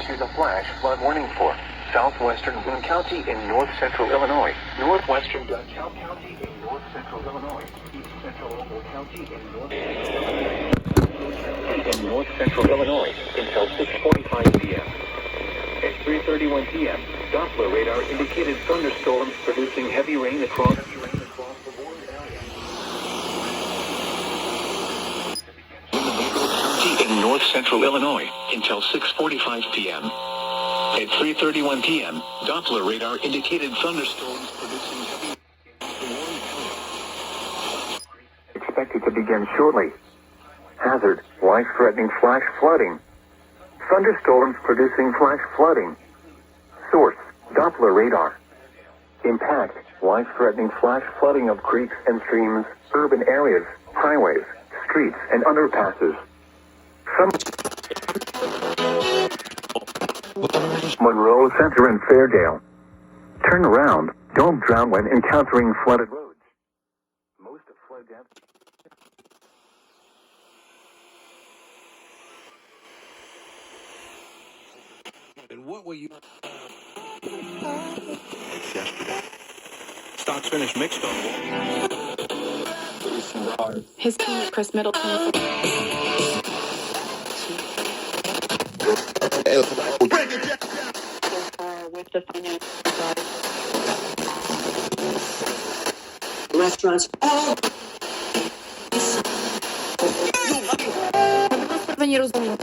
issues a flash flood warning for southwestern Boone County in north central Illinois, northwestern DeKalb County in north central Illinois, east central Ogle County in north central Illinois until 6:45 p.m. At 3:31 p.m., Doppler radar indicated thunderstorms producing heavy rain across the Warren area. In north central Illinois until 6:45 p.m. At 3:31 p.m., Doppler radar indicated thunderstorms producing heavy expected to begin shortly. Hazard: life-threatening flash flooding. Thunderstorms producing flash flooding. Source: Doppler radar. Impact: life-threatening flash flooding of creeks and streams, urban areas, highways, streets, and underpasses. Monroe Center and Fairdale. Turn around. Don't drown when encountering flooded roads. Most of flood depth. And what were you? Yesterday. Stocks finished mixed on. His teammate Chris Middleton. With the finance side. Restaurants. 7 years old.